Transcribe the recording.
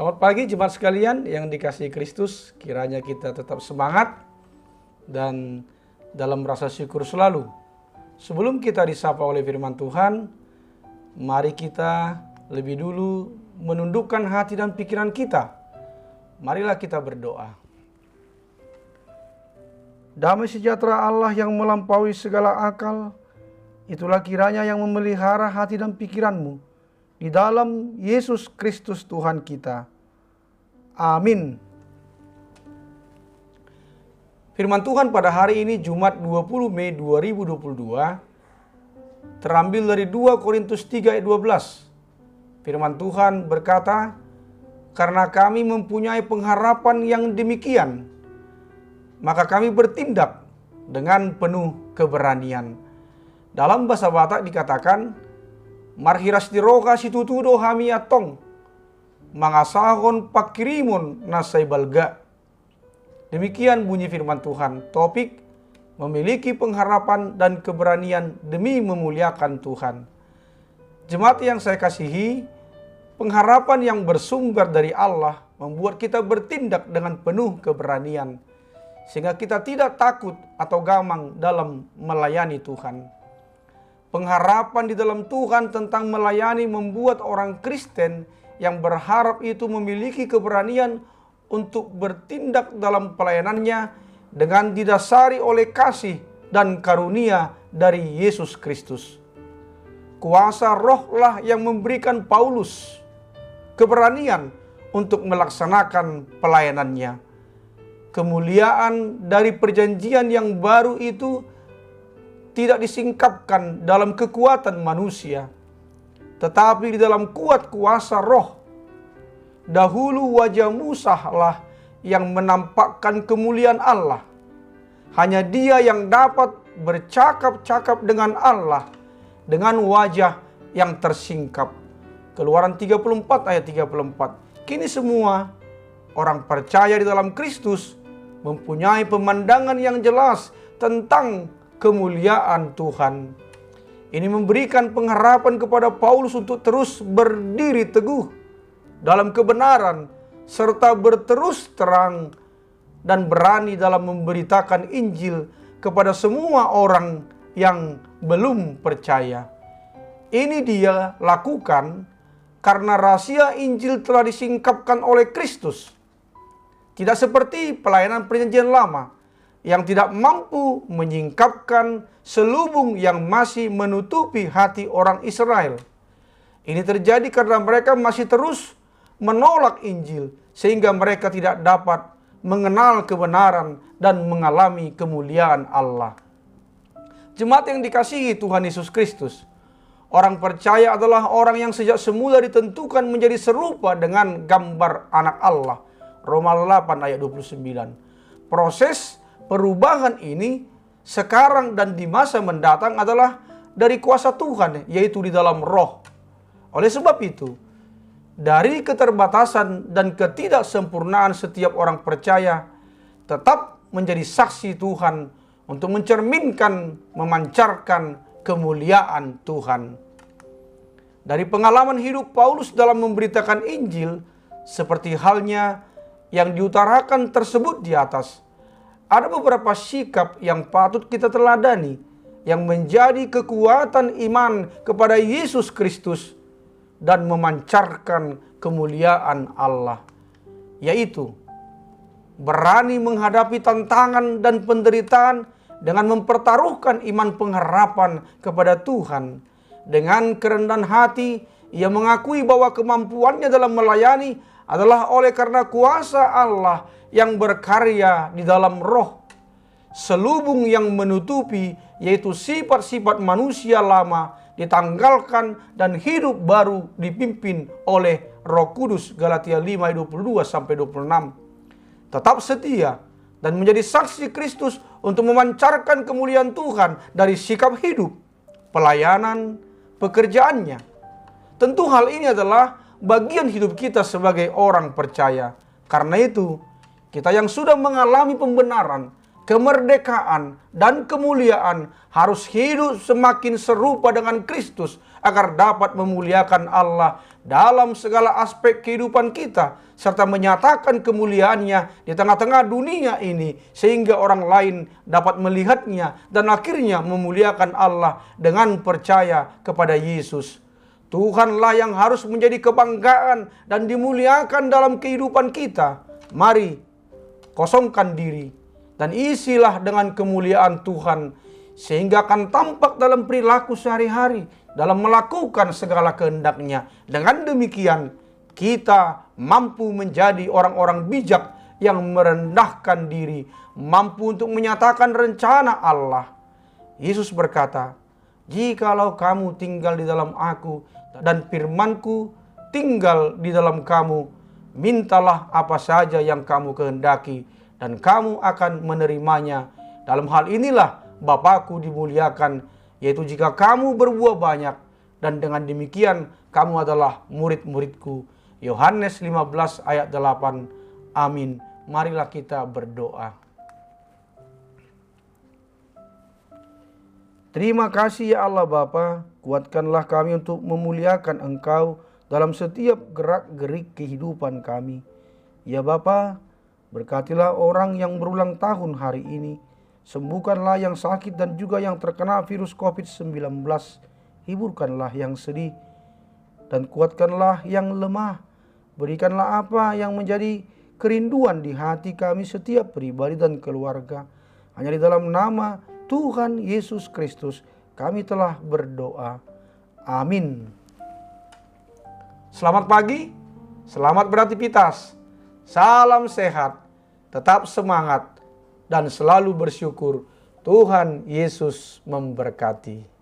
Selamat pagi jemaat sekalian yang dikasihi Kristus. Kiranya kita tetap semangat dan dalam rasa syukur selalu. Sebelum kita disapa oleh firman Tuhan, mari kita lebih dulu menundukkan hati dan pikiran kita. Marilah kita berdoa. Damai sejahtera Allah yang melampaui segala akal, itulah kiranya yang memelihara hati dan pikiranmu di dalam Yesus Kristus Tuhan kita. Amin. Firman Tuhan pada hari ini Jumat 20 Mei 2022 terambil dari 2 Korintus 3 ayat 12. Firman Tuhan berkata, "Karena kami mempunyai pengharapan yang demikian, maka kami bertindak dengan penuh keberanian." Dalam bahasa Batak dikatakan, "Marhiras diroka situtudo hami atong, mangasahon pakirimun nasai balga." Demikian bunyi firman Tuhan. Topik, memiliki pengharapan dan keberanian demi memuliakan Tuhan. Jemaat yang saya kasihi, pengharapan yang bersumber dari Allah membuat kita bertindak dengan penuh keberanian, sehingga kita tidak takut atau gamang dalam melayani Tuhan. Pengharapan di dalam Tuhan tentang melayani membuat orang Kristen yang berharap itu memiliki keberanian untuk bertindak dalam pelayanannya dengan didasari oleh kasih dan karunia dari Yesus Kristus. Kuasa rohlah yang memberikan Paulus keberanian untuk melaksanakan pelayanannya. Kemuliaan dari perjanjian yang baru itu tidak disingkapkan dalam kekuatan manusia, tetapi di dalam kuat kuasa roh. Dahulu wajah Musa lah yang menampakkan kemuliaan Allah. Hanya dia yang dapat bercakap-cakap dengan Allah dengan wajah yang tersingkap. Keluaran 34 ayat 34. Kini semua orang percaya di dalam Kristus mempunyai pemandangan yang jelas tentang kemuliaan Tuhan. Ini memberikan pengharapan kepada Paulus untuk terus berdiri teguh dalam kebenaran, serta berterus terang dan berani dalam memberitakan Injil kepada semua orang yang belum percaya. Ini dia lakukan karena rahasia Injil telah disingkapkan oleh Kristus. Tidak seperti pelayanan perjanjian lama yang tidak mampu menyingkapkan selubung yang masih menutupi hati orang Israel. Ini terjadi karena mereka masih terus menolak Injil, sehingga mereka tidak dapat mengenal kebenaran dan mengalami kemuliaan Allah. Jemaat yang dikasihi Tuhan Yesus Kristus, orang percaya adalah orang yang sejak semula ditentukan menjadi serupa dengan gambar anak Allah. Roma 8 ayat 29. Proses perubahan ini sekarang dan di masa mendatang adalah dari kuasa Tuhan, yaitu di dalam roh. Oleh sebab itu, dari keterbatasan dan ketidaksempurnaan setiap orang percaya tetap menjadi saksi Tuhan untuk mencerminkan, memancarkan kemuliaan Tuhan. Dari pengalaman hidup Paulus dalam memberitakan Injil, seperti halnya yang diutarakan tersebut di atas, ada beberapa sikap yang patut kita teladani yang menjadi kekuatan iman kepada Yesus Kristus dan memancarkan kemuliaan Allah, yaitu berani menghadapi tantangan dan penderitaan dengan mempertaruhkan iman pengharapan kepada Tuhan. Dengan kerendahan hati, ia mengakui bahwa kemampuannya dalam melayani adalah oleh karena kuasa Allah yang berkarya di dalam roh. Selubung yang menutupi, yaitu sifat-sifat manusia lama, ditanggalkan dan hidup baru dipimpin oleh Roh Kudus. Galatia 5 ayat 22-26. Tetap setia dan menjadi saksi Kristus untuk memancarkan kemuliaan Tuhan dari sikap hidup, pelayanan, pekerjaannya. Tentu hal ini adalah bagian hidup kita sebagai orang percaya. Karena itu, kita yang sudah mengalami pembenaran kemerdekaan, dan kemuliaan harus hidup semakin serupa dengan Kristus agar dapat memuliakan Allah dalam segala aspek kehidupan kita serta menyatakan kemuliaannya di tengah-tengah dunia ini sehingga orang lain dapat melihatnya dan akhirnya memuliakan Allah dengan percaya kepada Yesus. Tuhanlah yang harus menjadi kebanggaan dan dimuliakan dalam kehidupan kita. Mari kosongkan diri dan isilah dengan kemuliaan Tuhan sehingga akan tampak dalam perilaku sehari-hari dalam melakukan segala kehendak-Nya. Dengan demikian kita mampu menjadi orang-orang bijak yang merendahkan diri, mampu untuk menyatakan rencana Allah. Yesus berkata, "Jikalau kamu tinggal di dalam Aku dan firman-Ku tinggal di dalam kamu, mintalah apa saja yang kamu kehendaki dan kamu akan menerimanya. Dalam hal inilah Bapa-Ku dimuliakan, yaitu jika kamu berbuah banyak, dan dengan demikian kamu adalah murid-murid-Ku." Yohanes 15 ayat 8. Amin. Marilah kita berdoa. Terima kasih ya Allah Bapa, kuatkanlah kami untuk memuliakan Engkau dalam setiap gerak-gerik kehidupan kami. Ya Bapa, berkatilah orang yang berulang tahun hari ini. Sembuhkanlah yang sakit dan juga yang terkena virus COVID-19. Hiburkanlah yang sedih dan kuatkanlah yang lemah. Berikanlah apa yang menjadi kerinduan di hati kami setiap pribadi dan keluarga. Hanya di dalam nama Tuhan Yesus Kristus kami telah berdoa. Amin. Selamat pagi, selamat beraktivitas, salam sehat, tetap semangat, dan selalu bersyukur. Tuhan Yesus memberkati.